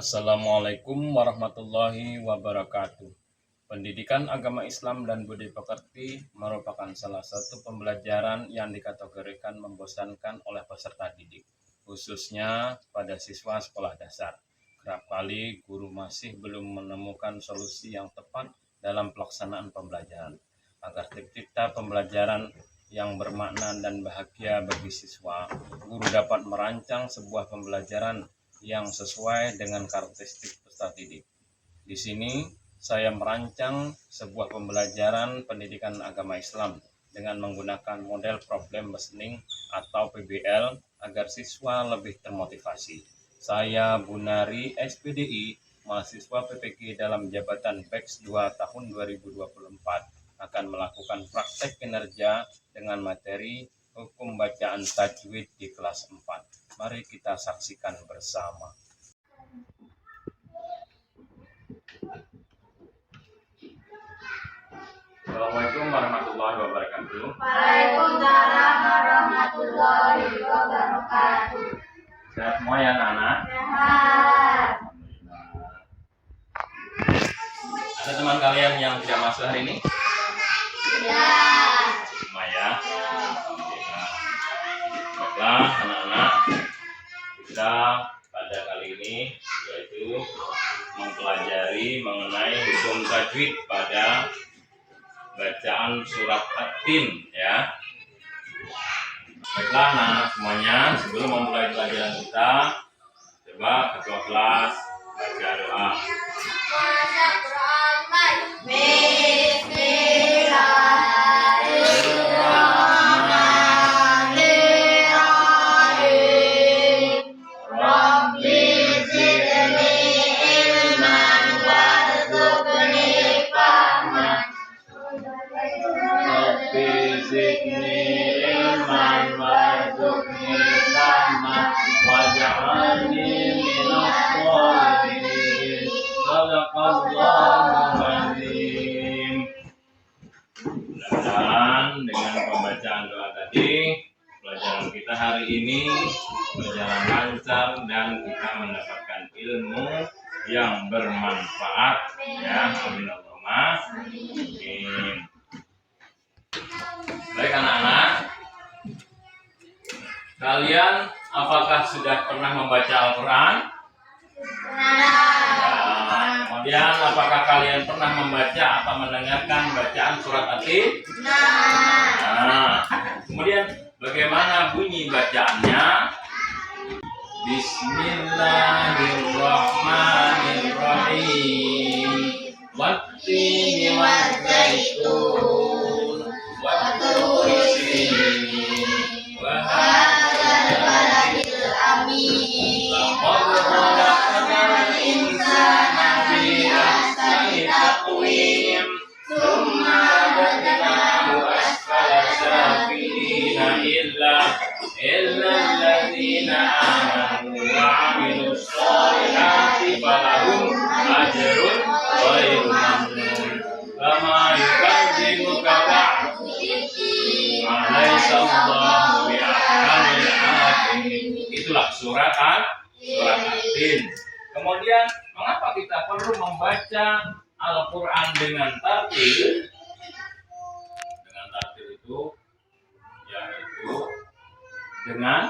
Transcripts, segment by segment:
Assalamualaikum warahmatullahi wabarakatuh. Pendidikan agama Islam dan budi pekerti merupakan salah satu pembelajaran yang dikategorikan membosankan oleh peserta didik, khususnya pada siswa sekolah dasar. Kerap kali guru masih belum menemukan solusi yang tepat dalam pelaksanaan pembelajaran. Agar tercipta pembelajaran yang bermakna dan bahagia bagi siswa, guru dapat merancang sebuah pembelajaran yang sesuai dengan karakteristik peserta didik. Di sini saya merancang sebuah pembelajaran pendidikan agama Islam dengan menggunakan model problem listening atau PBL agar siswa lebih termotivasi. Saya Bunari SPDI, mahasiswa PPG dalam jabatan BEX 2 tahun 2024, akan melakukan praktek kinerja dengan materi hukum bacaan tajwid di kelas 4. Mari kita saksikan bersama. Assalamualaikum warahmatullahi wabarakatuh. Waalaikumsalam warahmatullahi wabarakatuh. Sehat semua ya anak-anak? Sehat. Ada teman kalian yang tidak masuk hari ini? Ya. Semua ya? Baiklah anak-anak, kita pada kali ini yaitu mempelajari mengenai hukum tajwid pada bacaan surat At-Tin ya. Baiklah anak-anak semuanya, sebelum memulai pelajaran kita, coba ketua kelas baca doa. Mudah-mudahan dengan pembacaan doa tadi, pelajaran kita hari ini berjalan lancar dan kita mendapatkan ilmu yang bermanfaat ya. Amin Allahumma amin. Baik anak-anak, kalian apakah sudah pernah membaca Al-Quran? Kemudian apakah kalian pernah membaca atau mendengarkan bacaan surat At-Tin? Kemudian bagaimana bunyi bacaannya? Bismillahirrahmanirrahim. Wattini wazzaitun wa turi sinin wa hadzal baladil amin. Laqad khalaqnal insana fi ahsani taqwim, tsumma radadnahu asfala safilina illa alladzina amanu wa 'amilus sholihati falahum ajrun ghairu mamnun. Kama yukadzibuka ba'du alaysa Allahu bi'ahkamil hakimin. Itulah surat At-Tin. Kemudian mengapa kita perlu membaca Al-Quran dengan tartil? Dengan tartil itu yaitu dengan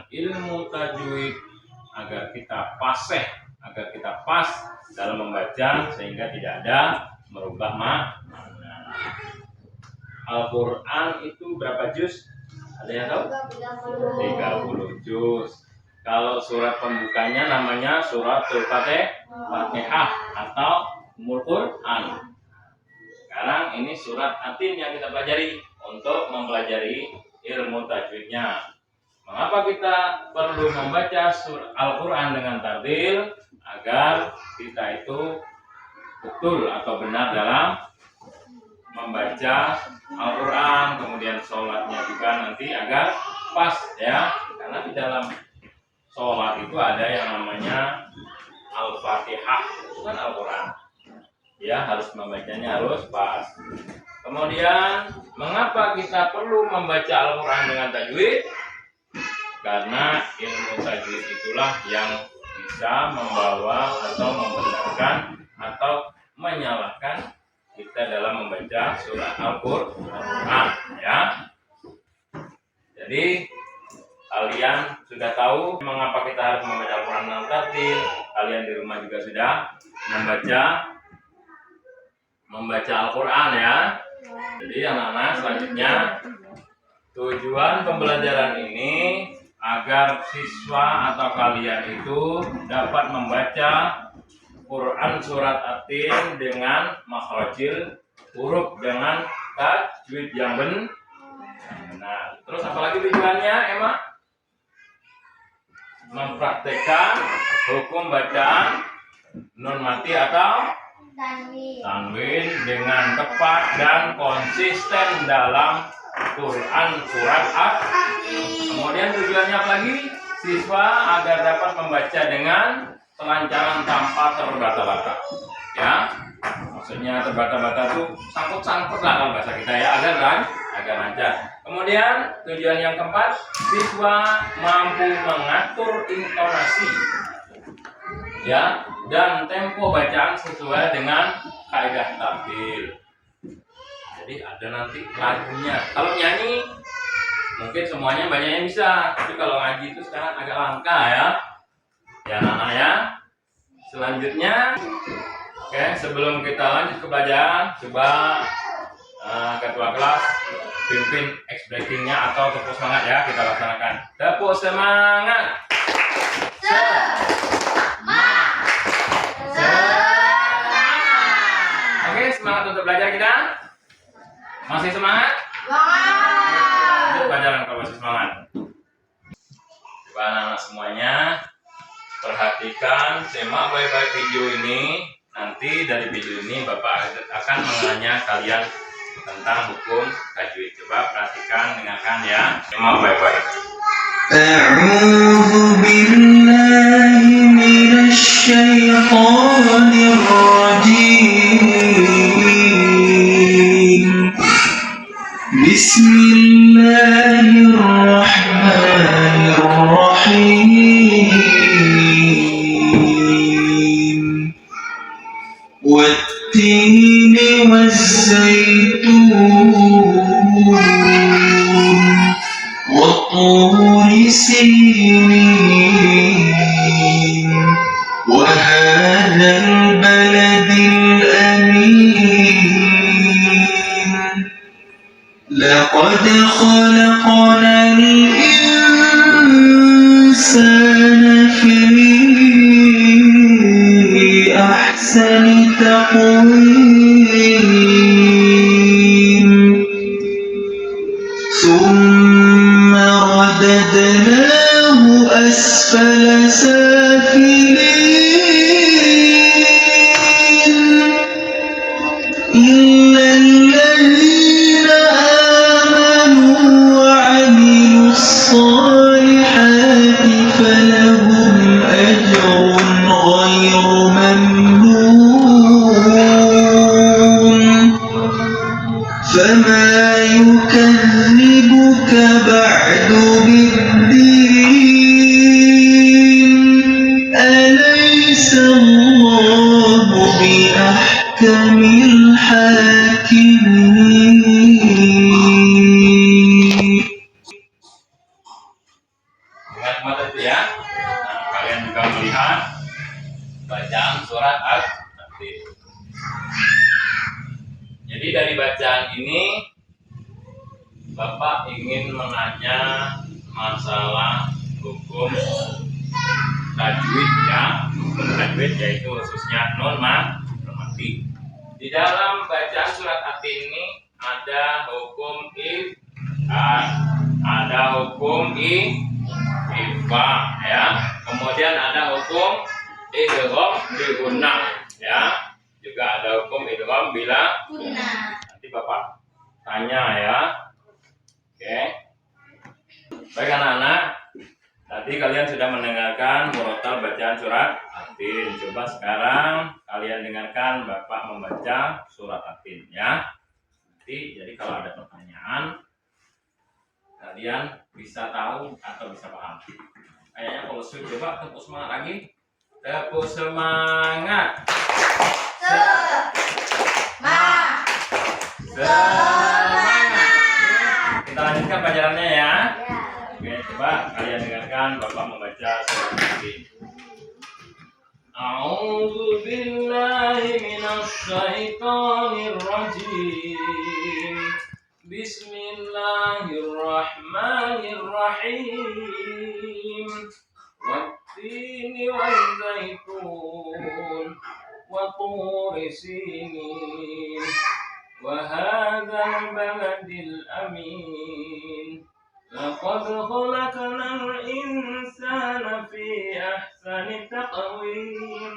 ilmu tajwid agar kita fasih, agar kita pas dalam membaca sehingga tidak ada merubah makna. Al-Quran itu berapa juz? Ada yang tahu? 30 juz. Kalau surat pembukanya namanya suratul Fatihah atau Ummul Quran. Sekarang ini surat At-Tin yang kita pelajari untuk mempelajari ilmu tajwidnya. Mengapa kita perlu membaca Al-Quran dengan tartil? Agar kita itu betul atau benar dalam membaca Al-Quran, kemudian sholatnya juga nanti agar pas ya. Karena di dalam sholat itu ada yang namanya Al-Fatihah, itu kan Al-Quran ya, harus membacanya harus pas. Kemudian mengapa kita perlu membaca Al-Quran dengan tajwid? karena ilmu tajwid itulah yang bisa membawa atau membenarkan atau menyalahkan kita dalam membaca surat Al-Qur'an, ya. Jadi kalian sudah tahu mengapa kita harus membaca Al-Quran dengan tartil. Kalian di rumah juga sudah membaca Al-Quran, ya. Jadi anak-anak, selanjutnya tujuan pembelajaran ini agar siswa atau kalian itu dapat membaca Quran surat At-Tin dengan makhrajil huruf, dengan tajwid yang benar. Nah, terus apalagi tujuannya, Emma? Mempraktekkan hukum bacaan nun mati atau tanwin dengan tepat dan konsisten dalam Quran surat At-Tin. Kemudian tujuannya apa lagi? Siswa agar dapat membaca dengan kelancaran tanpa terbata-bata, ya. Maksudnya terbata-bata tuh sangkut-sangkut lah kalau bahasa kita, ya, agar lancar. Kemudian tujuan yang keempat, siswa mampu mengatur intonasi, ya, dan tempo bacaan sesuai dengan kaidah tartil. Jadi ada nanti lagunya. Kalau nyanyi mungkin semuanya banyaknya bisa, tapi kalau ngaji itu sekarang agak langka, ya. Ya, anak-anak, ya. Selanjutnya, oke, sebelum kita lanjut ke bacaan, coba ketua kelas pimpin breakingnya atau tepuk semangat, ya, kita laksanakan. Tepuk semangat. Oke, semangat untuk belajar kita. Masih semangat? Lanjut pelajaran kalau masih semangat. Coba anak-anak semuanya perhatikan, simak baik-baik video ini. Nanti dari video ini Bapak akan menanya kalian tentang hukum tajwid. Coba perhatikan, dengarkan, ya. Simak baik-baik. أعوذ بالله من الشيطان الرجيم بسم الله الرحمن الرحيم والتين والزيتون وطور سينين وهذا البلد الأمين لقد خلقنا الإنسان في أحسن تقويم ثم رددناه أسفل سافلين إلا الذين آمنوا وعملوا الصالحات فلهم أجر غير ممنون فما يكذبك بعد بالدين أليس الله بأحكم الحاكمين. Ingat mata itu, ya. Nah, kalian juga melihat bacaan surat At-Tin. Jadi dari bacaan ini Bapak ingin menanya masalah hukum tajwid, ya. Hukum tajwid yaitu khususnya nun mati. Di dalam bacaan surat At-Tin ini ada hukum ada hukum ifa, ya. Kemudian ada hukum idgham bi gunnah, ya. Juga ada hukum idgham bila gunnah. Nanti Bapak tanya, ya. Oke. Baik anak-anak, tadi kalian sudah mendengarkan murotal bacaan surat At-Tin. Coba sekarang kalian dengarkan Bapak membaca surat At-Tin, ya. Nanti jadi kalau ada pertanyaan kalian bisa tahu atau bisa paham. Kayaknya kalau sudah coba tepuk semangat lagi. Tepuk semangat. Semangat. Kita lanjutkan pelajarannya ya. Oke, coba kalian dengarkan Bapak membaca surat ini. A'udzu billahi minasy syaithanir rajim. Bismillahirrahmanirrahim. Wattini waz-zaitun wa turi sinin wa hadzal baladil amin. Laqad khalaqnal insana fi ahsani taqwim.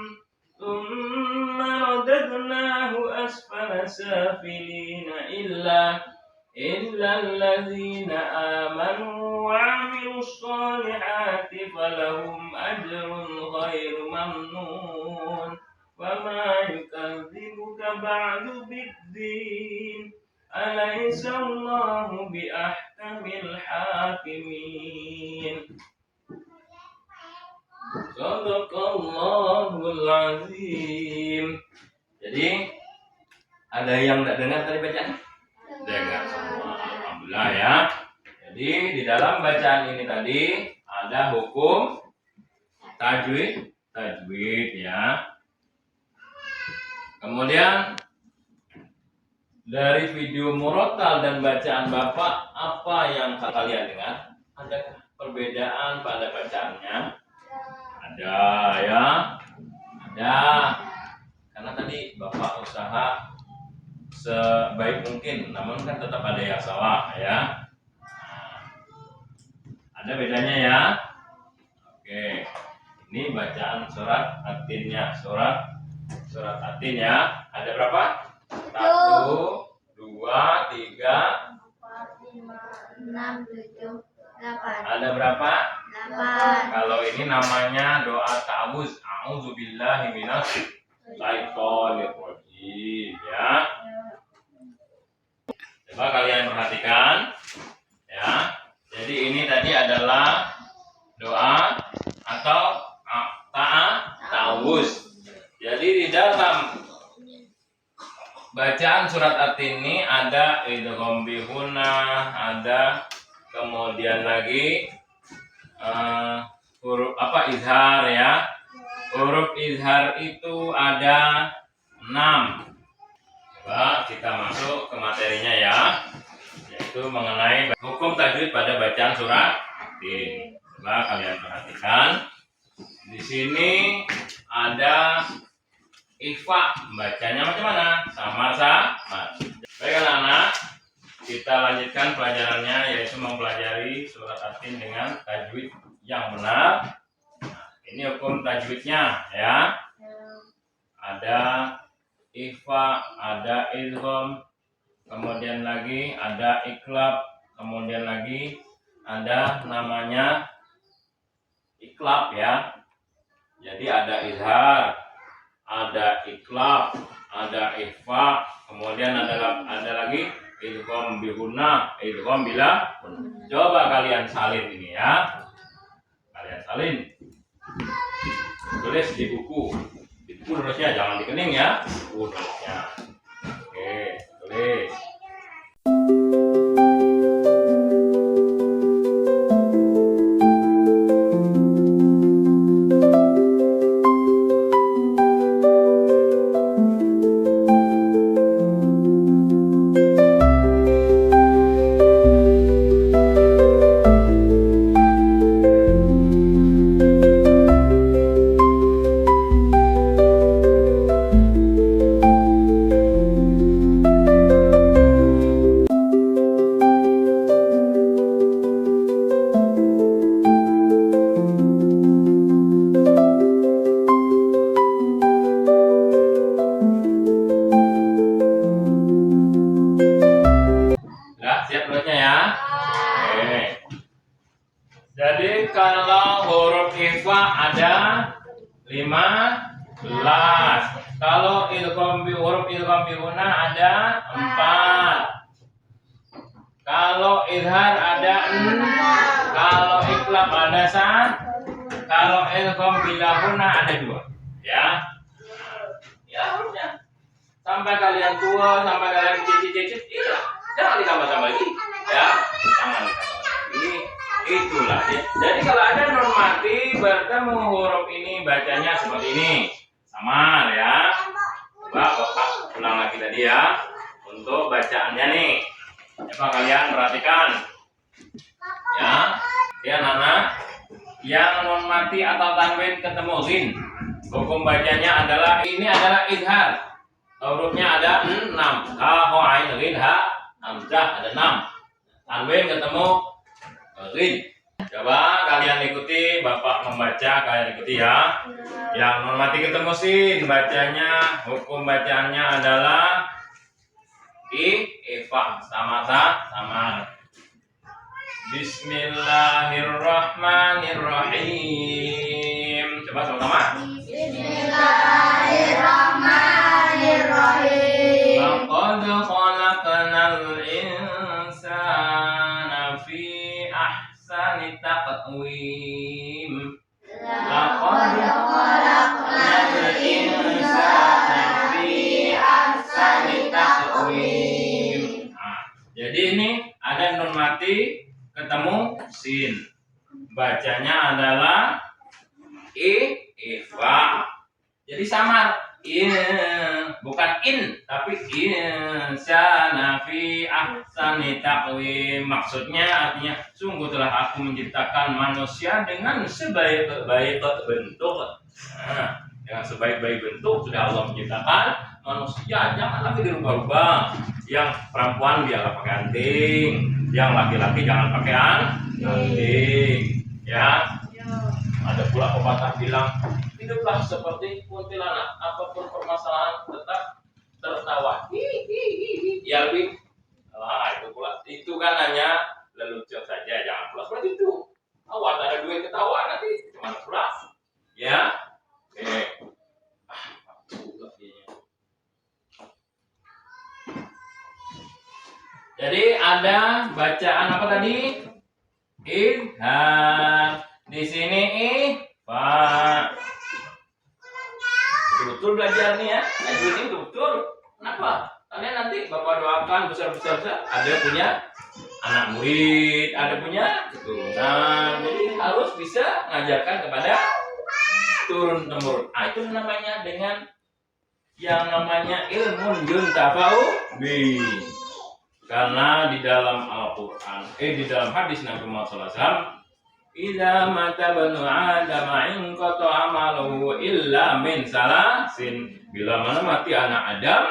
Thumma radadnahu asfala safilina illa الذين آمنوا وعملوا الصالحات فلهم أجر غير ممنون وما يكذبك بعد بالدين أليس الله بأحكم الحاكمين. Sadaqallahul azim. Jadi ada yang tidak dengar tadi bacaan? Dengar semua, alhamdulillah ya. Jadi di dalam bacaan ini tadi ada hukum tajwid ya. Kemudian dari video murotal dan bacaan Bapak, apa yang kalian dengar? Adakah perbedaan pada bacaannya? Ada ya, ada. Karena tadi Bapak usaha sebaik mungkin, namun kan tetap ada yang salah ya. Ada bedanya ya. Oke, ini bacaan surat At-Tinnya, surat At-Tin ya. Ada berapa? 1, 2, 3, 4, 5, 6, 7, 8. ada berapa? 8. Kalau ini namanya doa ta'awuz. A'udzubillahi minasy syaithanir rajim ya. Coba kalian perhatikan ya. Jadi ini tadi adalah doa atau ta'awuz. Jadi di dalam bacaan surat At-Tin ini ada idgham bi gunnah, ada kemudian lagi huruf izhar ya. Huruf izhar itu ada 6. Coba kita masuk ke materinya ya, yaitu mengenai hukum tajwid pada bacaan surat At-Tin. Coba kalian perhatikan. Di sini ada ikhfa, bacanya macam mana? Sama-sama. Baik anak-anak, kita lanjutkan pelajarannya, yaitu mempelajari surat At-Tin dengan tajwid yang benar. Nah, ini hukum tajwidnya ya. Ada ikhfa, ada idgham, kemudian lagi ada iklab, kemudian lagi ada namanya iklab ya. Jadi ada izhar, ada iklab, ada ikhfa, kemudian ada lagi idgham bi gunnah, idgham bila gunnah. Coba kalian salin ini ya. Kalian salin. Tulis di buku. Di buku nulisnya, jangan di kening ya. Buku nulisnya. Oke, tulis. Jadi kalau huruf ikhfa ada 15. Kalau huruf idgham bi gunnah ada 4. Kalau izhar ada kalau iklab ada kalau ilkom bilahuna ada 2. Ya. Ya udah. Sampai kalian tua, sampai kalian cicit-cicit, iya. Jangan ditambah-tambah lagi. Ya. Jangan ditambah lagi. Itulah ya. Jadi kalau ada nun mati bertemu huruf ini bacanya seperti ini. Sama ya. Coba Bapak ulang lagi tadi ya. Untuk bacaannya nih. Coba kalian perhatikan. Ya anak-anak. Yang nun mati atau tanwin ketemu ghin. Hukum bacanya adalah ini adalah izhar. Hurufnya ada 6. Ha, ho, ain, ghin, ha, hamzah ada 6. Tanwin ketemu ghin. Coba kalian ikuti Bapak membaca, kalian ikuti ya. Yang nun mati ketemu sin bacanya, hukum bacaannya adalah ifa sama. Bismillahirrahmanirrahim. Coba sama-sama. Bismillahirrahmanirrahim. Laqad khalaqnal insana fi ahsani taqwim. Laqad khalaqnal insana fi ahsani taqwim. Jadi ini ada nun mati ketemu sin. Bacanya adalah ifa. Jadi samar. Bukan in, tapi insana fi ahsani taqwim. Maksudnya artinya sungguh telah aku menciptakan manusia dengan sebaik-baik bentuk. Nah, dengan sebaik-baik bentuk sudah Allah menciptakan manusia. Jangan lagi dirubah-rubah. Yang perempuan biarlah pakai anting, yang laki-laki jangan pakai anting. Ya. Ada pula pepatah bilang, hiduplah seperti kuntilanak, apapun permasalahan tetap tertawa. Ya lebih, itu pula. Itu kan hanya lelucon saja, jangan pula seperti itu. Awas ada duit ketawa nanti gimana pula? Ya, jadi ada bacaan apa tadi? Izhar. Di sini ifa. Betul belajar nih ya. Ini betul. Kenapa? Kalian nanti Bapak doakan besar-besar ada punya anak murid, ada punya keturunan. Jadi harus bisa ngajarkan kepada turun temurun. Itu namanya dengan yang namanya ilmu yuntafa'u bi. Karena di dalam Al-Qur'an, di dalam hadis Nabi Muhammad SAW, idza mata banu adam inqata amaluhu illa min salasin. Bila mana mati anak Adam,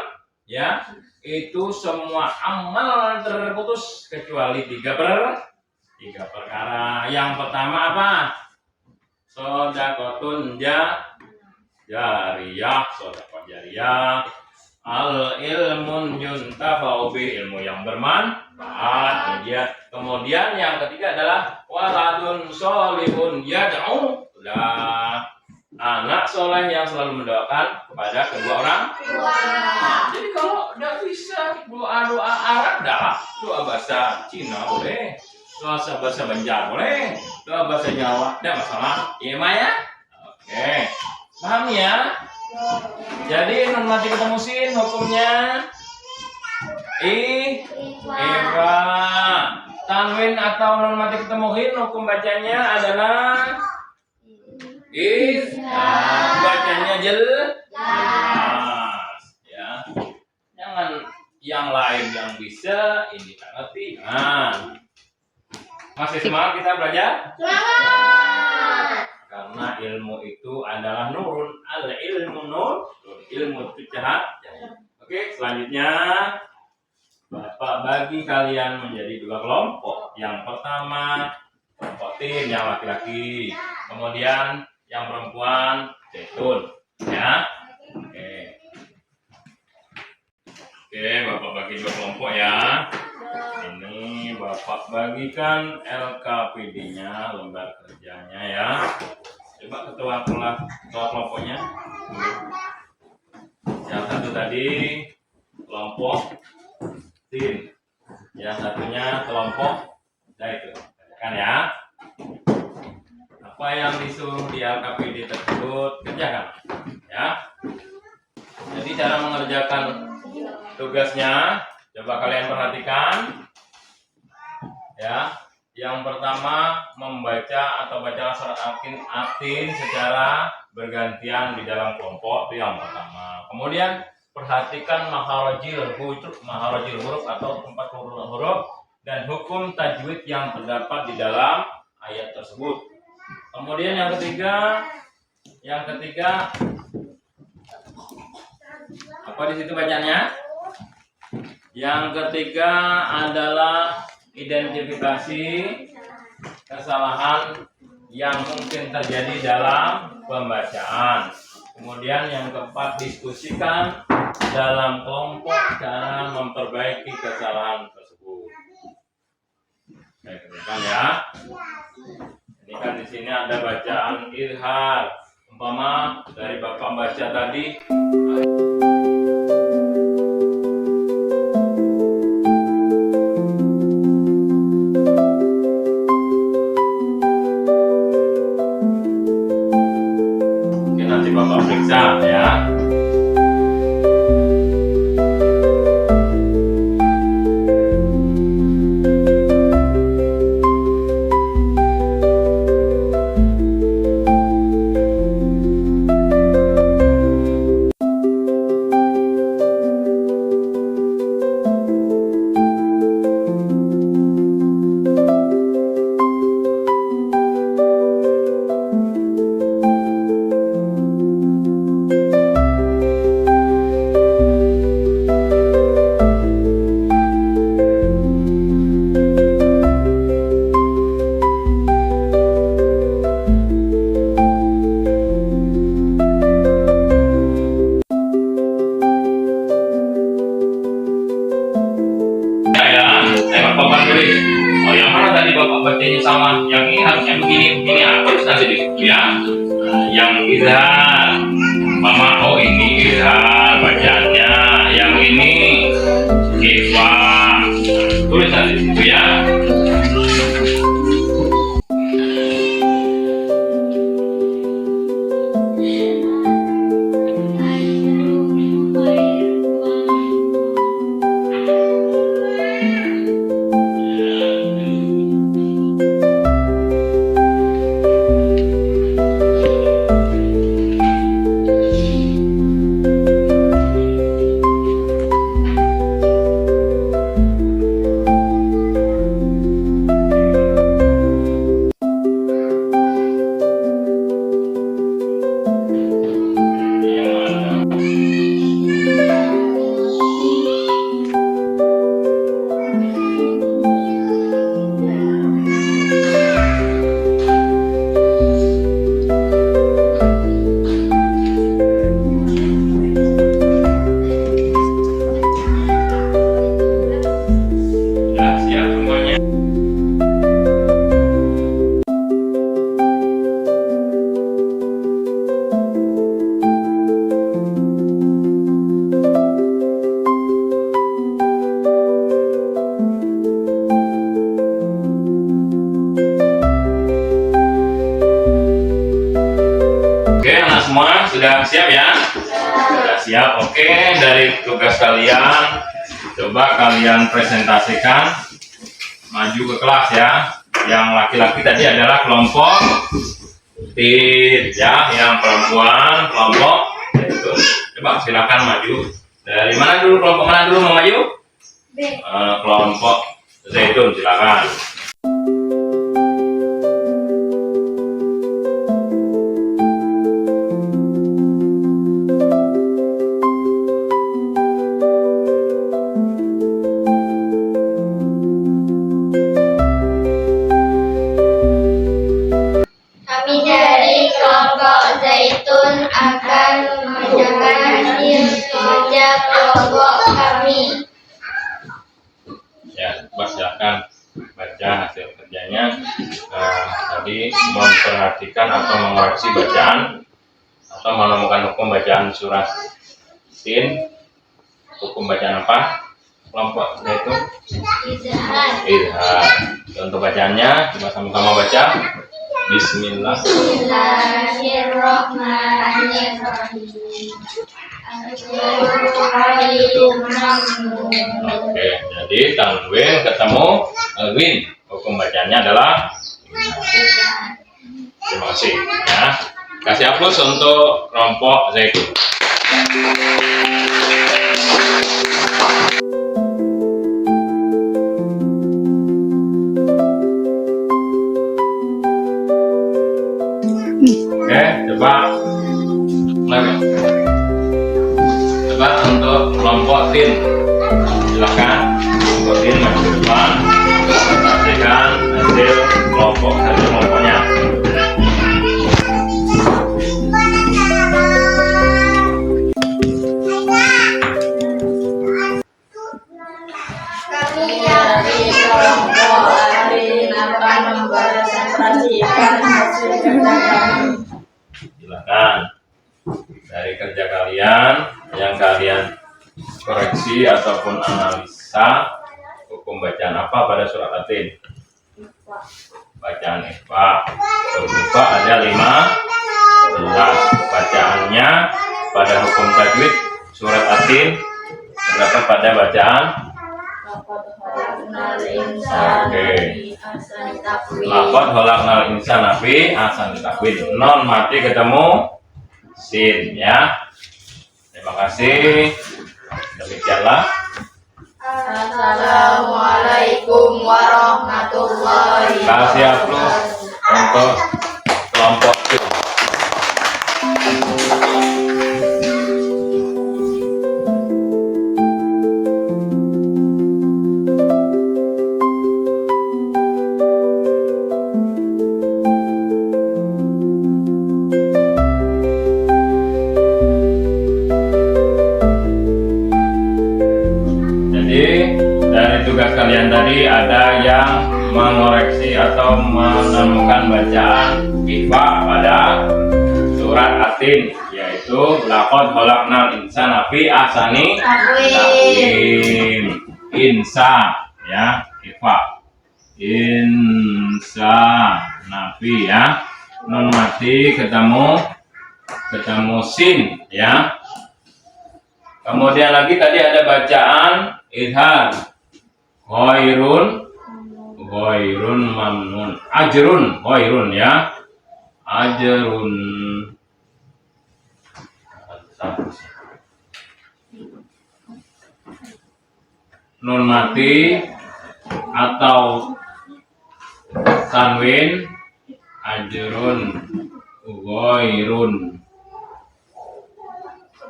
ya, itu semua amal terputus kecuali tiga perkara. Yang pertama apa? Shadaqatun jariyah, sedekah jariyah. Al ilmun yuntafa'u bi, ilmu yang bermanfaat. Kemudian yang ketiga adalah waladun sholihun yad'u lah, anak soleh yang selalu mendoakan kepada kedua orang tua. Jadi kalau udah bisa doa Arab dah, doa bahasa Cina boleh, doa bahasa Banjar boleh, doa bahasa Jawa tidak masalah. Iya Maya? Oke, paham ya? Jadi nun mati ketemu sin hukumnya ifa. Tanwin atau nun mati ketemu hin hukum bacanya adalah bacanya jelas ya. Jangan yang lain yang bisa ini tak ngerti. Masih semangat kita belajar? Semangat. Karena ilmu itu adalah nurun, ilmu nur, ilmu itu cahaya. Oke, selanjutnya Bapak bagi kalian menjadi dua kelompok. Yang pertama kelompok tim yang laki-laki, kemudian yang perempuan zaitun, ya. Oke, Bapak bagi dua kelompok ya. Ini Bapak bagikan LKPD-nya, lembar kerjanya ya. Coba ketua kelompoknya. Yang satu tadi kelompok tim. yang satunya kelompok Zaitun. Kan ya? Apa yang disuruh di LKPD tersebut kerjakan, ya. Jadi cara mengerjakan tugasnya, coba kalian perhatikan, ya. Yang pertama, membaca atau bacalah surat atin secara bergantian di dalam kelompok, itu yang pertama. Kemudian perhatikan maharojil huruf atau tempat huruf dan hukum tajwid yang terdapat di dalam ayat tersebut. Kemudian yang ketiga apa di situ bacanya? Yang ketiga adalah identifikasi kesalahan yang mungkin terjadi dalam pembacaan. Kemudian yang keempat, diskusikan dalam kelompok cara memperbaiki kesalahan tersebut. Baik, ya. Ini kan di sini ada bacaan izhar. Umpama dari Bapak baca tadi, oke, nanti Bapak periksa ya. Oh, yang mana tadi Bapak bacanya sama? Yang ini harusnya begini harus nanti di situ ya. Nah, yang izhar, mama, oh ini izhar bacaannya. Yang ini ikhfa, tulis nanti di situ ya. Oke, anak semua sudah siap ya? Sudah siap. Oke, dari tugas kalian, coba kalian presentasikan maju ke kelas ya. Yang laki-laki tadi adalah kelompok ya, yang perempuan kelompok itu. Coba silakan maju. Dari mana dulu, kelompok mana dulu mau maju? Kelompok Zaitun, silakan. Kami dari kelompok Zaitun akan mengerjakan hasil kerja kelompok kami. Ya, coba silakan baca hasil kerjanya. Tadi memperhatikan atau mengoreksi bacaan atau menemukan hukum bacaan surat sin. Hukum bacaan apa? kelompok yaitu Izhar. Izhar. Contoh bacaannya coba sama-sama baca. Bismillah. Bismillahirrahmanirrahim. Assalamualaikum. Oke, jadi tanwin ketemu alwin. Hukum bacanya adalah terima kasih ya. Kasih aplaus untuk kelompok Zaitun. Oke, coba lagi. Coba untuk kelompok tin. Silakan kelompok tin maju ke depan. Perhatikan hasil kelompoknya. Kami dari kelompok hari ini akan mempresentasikan hasil kerja kami. Silakan dari kerja kalian yang kalian koreksi ataupun analisa hukum bacaan apa pada surat Atin. Bacaan Iqfa. Huruf Iqfa ada 15 bacaannya pada hukum tajwid surat Atin terdapat pada bacaan lafaz khalaqnal insana fi ahsani taqwim. Non mati ketemu sin ya. Terima kasih. Demikianlah. Assalamualaikum warahmatullahi Kasih aplaus untuk kelompok itu. Dari tugas kalian tadi ada yang mengoreksi atau menemukan bacaan Iqfa pada surat Atin, yaitu laqad khalaqnal insana fi ahsani taqwim. Insa ya, Iqfa. Insa nafi ya. Non mati ketemu sin ya. Kemudian lagi tadi ada bacaan izhar. Ghairun mamnun. Ajrun ghairun ya. Ajrun. Nun mati atau tanwin ajrun ghairun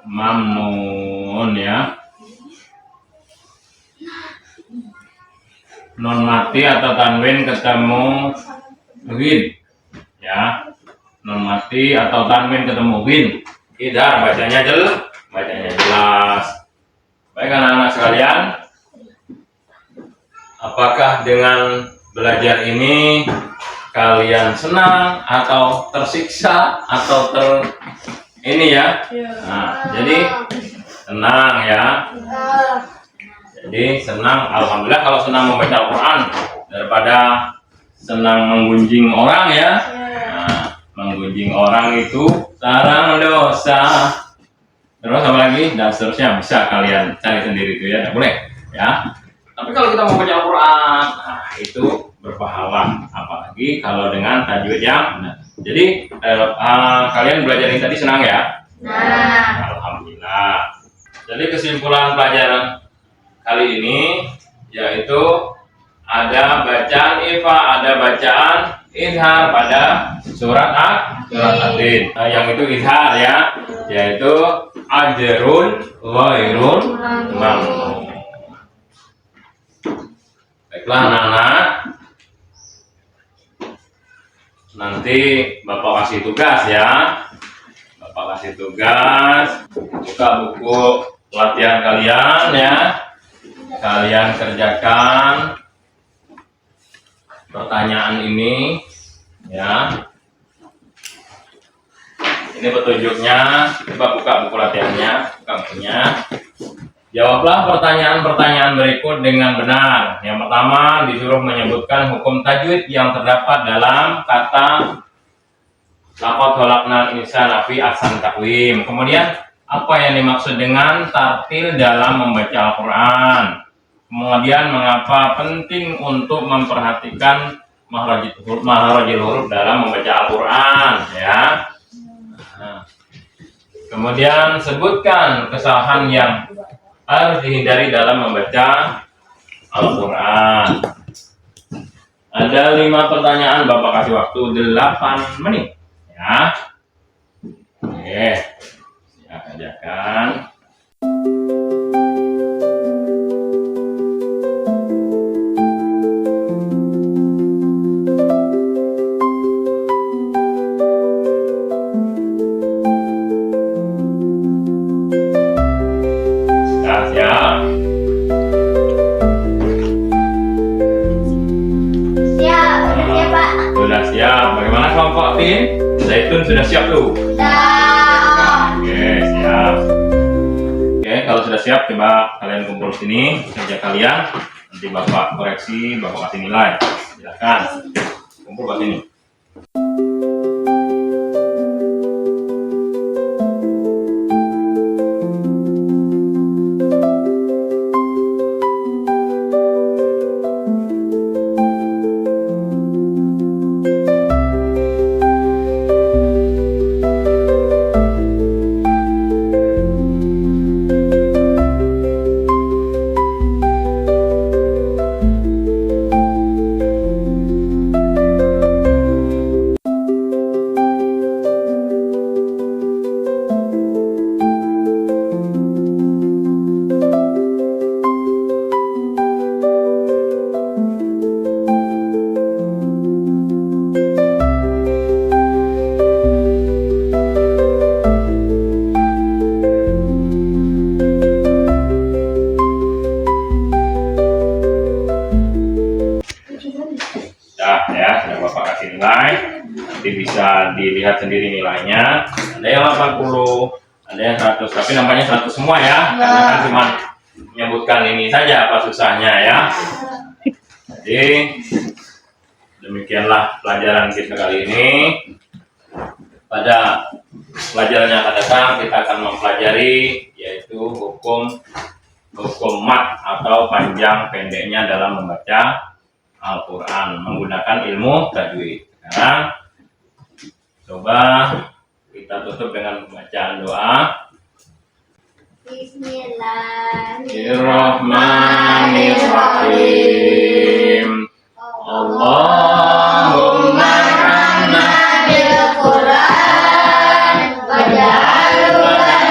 mamnun ya. Non mati atau tanwin ketemu win ya. Non mati atau tanwin ketemu win. Idhar bacanya jelas. Baik anak-anak sekalian, apakah dengan belajar ini kalian senang atau tersiksa atau ini ya? Nah, jadi senang ya. Jadi senang, alhamdulillah kalau senang membaca Al-Quran daripada senang menggunjing orang ya. Nah, menggunjing orang itu sarang dosa. Terus apa lagi? Dan seterusnya bisa kalian cari sendiri itu ya, tidak boleh ya. Tapi kalau kita membaca Al-Quran, nah itu berpahala. Apalagi kalau dengan tajwid yang benar. Jadi kalian belajar ini tadi senang ya? Nah, Alhamdulillah. Jadi kesimpulan pelajaran kali ini yaitu ada bacaan Iqfa, ada bacaan izhar pada surat Atin. Nah, yang itu izhar ya, yaitu ajrun ghairun mamnun. Baiklah anak-anak, nanti Bapak kasih tugas ya. Bapak kasih tugas, buka buku latihan kalian ya. Kalian kerjakan pertanyaan ini ya. Ini petunjuknya. Coba buka buku latihannya, buka bukunya. Jawablah pertanyaan-pertanyaan berikut dengan benar. Yang pertama, disuruh menyebutkan hukum tajwid yang terdapat dalam kata laqad khalaqnal insana fi ahsani taqwim. Kemudian, apa yang dimaksud dengan tartil dalam membaca Al-Quran? Kemudian, mengapa penting untuk memperhatikan makhrajul huruf dalam membaca Al-Quran? Ya. Nah. Kemudian, sebutkan kesalahan yang harus dihindari dalam membaca Al-Quran. Ada 5 pertanyaan, Bapak kasih waktu 8 menit. Ya. Oke. Siap ajakan. Siap. Siap, udah siap Pak. Sudah siap. Bagaimana kelompok tim? Zaitun sudah siap tuh? Siap. Oke, siap. Oke, kalau sudah siap, coba kalian kumpul sini, kerja kalian. Nanti Bapak koreksi, Bapak kasih nilai. Silakan. Kumpul ke sini. Sudah Bapak kasih nilai. Nanti bisa dilihat sendiri nilainya. Ada yang 80, ada yang 100, tapi nampaknya 100 semua ya. Karena kan cuma menyebutkan ini saja apa susahnya ya. Jadi demikianlah pelajaran kita kali ini. Pada pelajaran yang akan datang kita akan mempelajari yaitu hukum mat atau panjang pendeknya dalam membaca Al-Quran menggunakan ilmu tajwid. Sekarang coba kita tutup dengan bacaan doa. Bismillahirrahmanirrahim. Allahumma anna bil Quran waj'alhu lana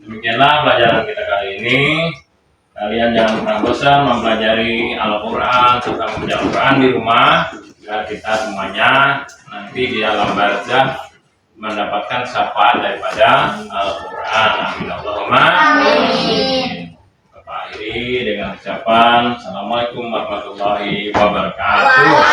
Demikianlah pelajaran kita kali ini. Kalian jangan pernah bosan mempelajari Al-Quran serta membaca Al-Quran di rumah, agar kita semuanya nanti di alam barzakh mendapatkan syafaat daripada Al-Quran. Amin Allahumma amin. Bapak akhiri dengan ucapan Assalamualaikum warahmatullahi wabarakatuh.